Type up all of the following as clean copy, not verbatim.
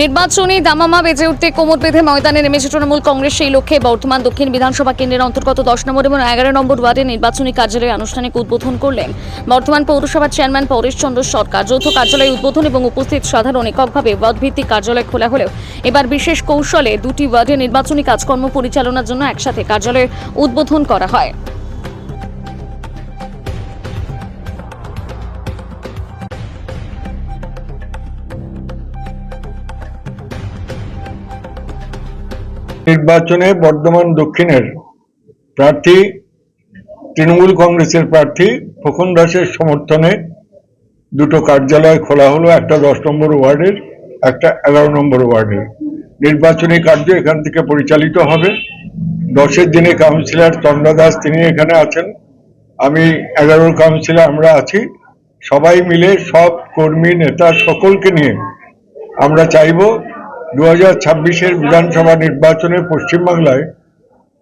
নির্বাচনী দামামা বেজে উঠতে কোমর বেঁধে ময়দানে নেমেছে তৃণমূল কংগ্রেস। সেই লক্ষ্যে বর্ধমান দক্ষিণ বিধানসভা কেন্দ্রের অন্তর্গত 10 নম্বর এবং 11 নম্বর ওয়ার্ডে নির্বাচনী কার্যালয় আনুষ্ঠানিক উদ্বোধন করলেন বর্ধমান পৌরসভার চেয়ারম্যান পরেশ চন্দ্র সরকার। যৌথ কার্যালয় উদ্বোধন এবং উপস্থিত সাধারণ এককভাবে ওয়ার্ড ভিত্তিক কার্যালয় খোলা হলেও এবার বিশেষ কৌশলে দুটি ওয়ার্ডে নির্বাচনী কাজকর্ম পরিচালনার জন্য একসাথে কার্যালয়ের উদ্বোধন করা হয়। নির্বাচনে বর্ধমান দক্ষিণের প্রার্থী তৃণমূল কংগ্রেসের প্রার্থী খোকন দাসের সমর্থনে দুটো কার্যালয় খোলা হলো, একটা 10 নম্বর ওয়ার্ডের, একটা 11 নম্বর ওয়ার্ডের। নির্বাচনী কার্য এখান থেকে পরিচালিত হবে। 10-এর যিনি কাউন্সিলর চন্দ্র দাস তিনি এখানে আছেন, আমি 11 কাউন্সিলর আমরা আছি। সবাই মিলে সব কর্মী নেতা সকলকে নিয়ে আমরা চাইব 2026-এর বিধানসভা নির্বাচনে পশ্চিমবাংলায়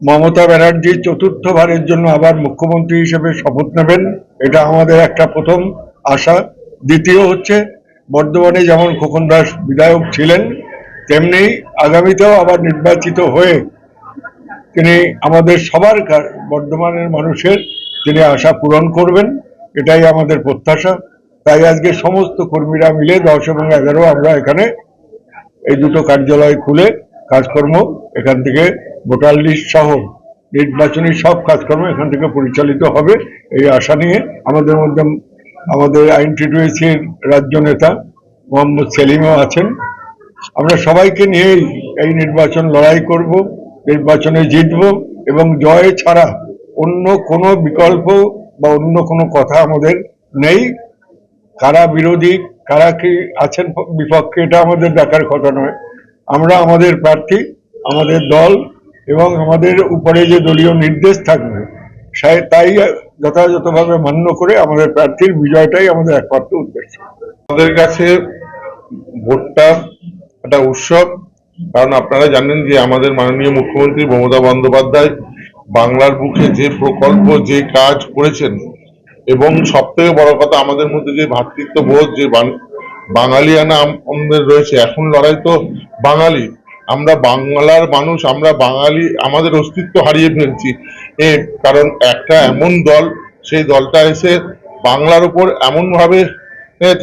মমতা ব্যানার্জি চতুর্থবারের জন্য আবার মুখ্যমন্ত্রী হিসেবে শপথ নেবেন। এটা আমাদের একটা প্রথম আশা। দ্বিতীয় হচ্ছে, বর্ধমানে যেমন খোকন দাস বিধায়ক ছিলেন তেমনি আগামীতেও আবার নির্বাচিত হয়ে তিনি আমাদের সবার বর্ধমানের মানুষের তিনি আশা পূরণ করবেন, এটাই আমাদের প্রত্যাশা। তাই আজকে সমস্ত কর্মীরা মিলে 10 এবং 11 আমরা এখানে এই দুটো কার্যালয় খুলে কাজকর্ম এখান থেকে ভোটার লিস্ট সহ নির্বাচনী সব কাজকর্ম এখান থেকে পরিচালিত হবে এই আশা নিয়ে আমাদের মধ্যে আমাদের আইএনটিটিউসির রাজ্য নেতা মোহাম্মদ সেলিমও আছেন। আমরা সবাইকে নিয়েই এই নির্বাচন লড়াই করব, নির্বাচনে জিতব এবং জয় ছাড়া অন্য কোনো বিকল্প বা অন্য কোনো কথা আমাদের নেই। কারা বিরোধী কারা কি আছেন বিপক্ষে এটা আমাদের দেখার কথা নয়। আমরা আমাদের প্রার্থী, আমাদের দল এবং আমাদের উপরে যে দলীয় নির্দেশ থাকবে তাই যথাযথভাবে মান্য করে আমাদের প্রার্থীর বিজয়টাই আমাদের একমাত্র উদ্দেশ্য। আমাদের কাছে ভোটটা একটা উৎসব, কারণ আপনারা জানেন যে আমাদের মাননীয় মুখ্যমন্ত্রী মমতা বন্দ্যোপাধ্যায় বাংলার বুকে যে প্রকল্প যে কাজ করেছেন এবং সব থেকে বড় কথা আমাদের মধ্যে যে ভ্রাতৃত্ববোধ যে বাঙালিয়ানা আমাদের রয়েছে। এখন লড়াই তো বাঙালি, আমরা বাংলার মানুষ, আমরা বাঙালি, আমাদের অস্তিত্ব হারিয়ে ফেলছি। কারণ একটা এমন দল, সেই দলটা এসে বাংলার উপর এমন ভাবে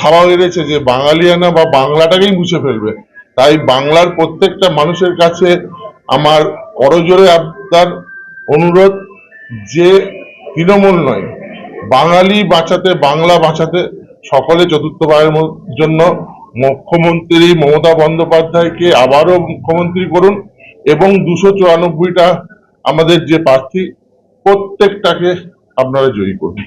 থাবা হয়েছে যে বাঙালিয়ানা বা বাংলাটাকেই মুছে ফেলবে। তাই বাংলার প্রত্যেকটা মানুষের কাছে আমার করজোরে আবদার অনুরোধ যে তৃণমূল নয়, বাঙালি বাঁচাতে, বাংলা বাঁচাতে সকলে চতুর্থবারের জন্য মুখ্যমন্ত্রী মমতা বন্দ্যোপাধ্যায়কে আবারও মুখ্যমন্ত্রী করুন এবং 294টা আমাদের যে প্রার্থী প্রত্যেকটাকে আপনারা জয়ী করুন।